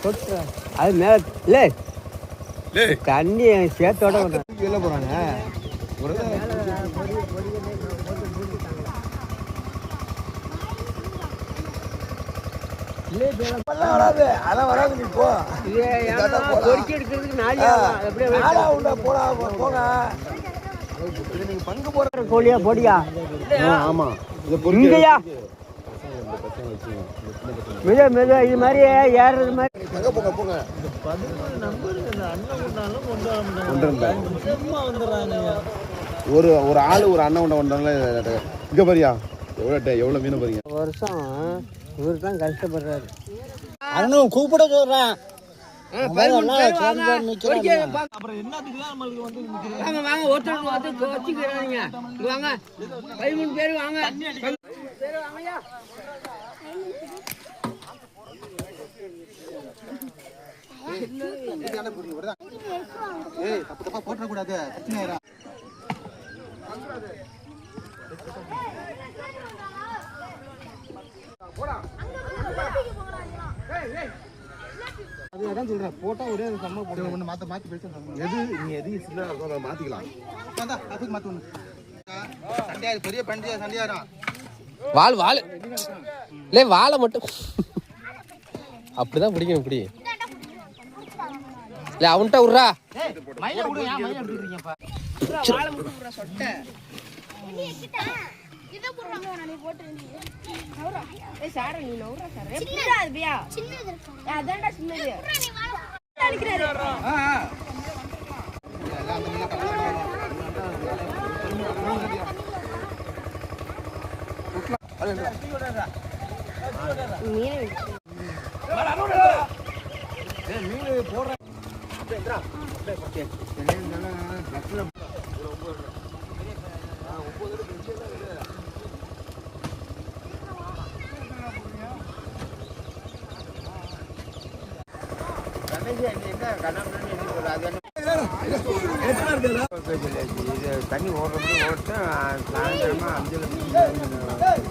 அது மேலே இல்லை தண்ணி சேர்த்தோட வெளில போகிறாங்க. அதெல்லாம் வராது. நீ போ பொறுக்கி எடுக்கிறதுக்கு போங்க. நீங்க பங்கு போற கோழியா போடியா? ஆமா இங்கயா மெது மெது இது மாதிரி ஏறுறது மாதிரி போங்க போங்க. ஒரு ஒரு ஆளு ஒரு அண்ணன் கொண்டாங்க. இங்க பாரியா எவ்வளவு மீன் பாருங்க. வருஷம் இவர் தான் கஷ்டப்படுறாரு. அண்ணன் கூப்பிட சொல்றேன். போட்ட கூடாது. அதான் சொல்றேன். போட்டா ஒரே சம்ம போட்டு ஒன்று மாற்றி பேசுறேன். எது நீ எது இல்லை மாற்றிக்கலாம். அதுக்கு மாற்றணும். சண்டையா பெரிய பண்டிகை சண்டையாரா வால் வால் இல்லை வாழை மட்டும் அப்படிதான் பிடிக்கணும். இப்படி இல்லை அவன்கிட்ட விட்றா. தண்ணி ஓடுறது ஓட்டு சாயந்தரமா 5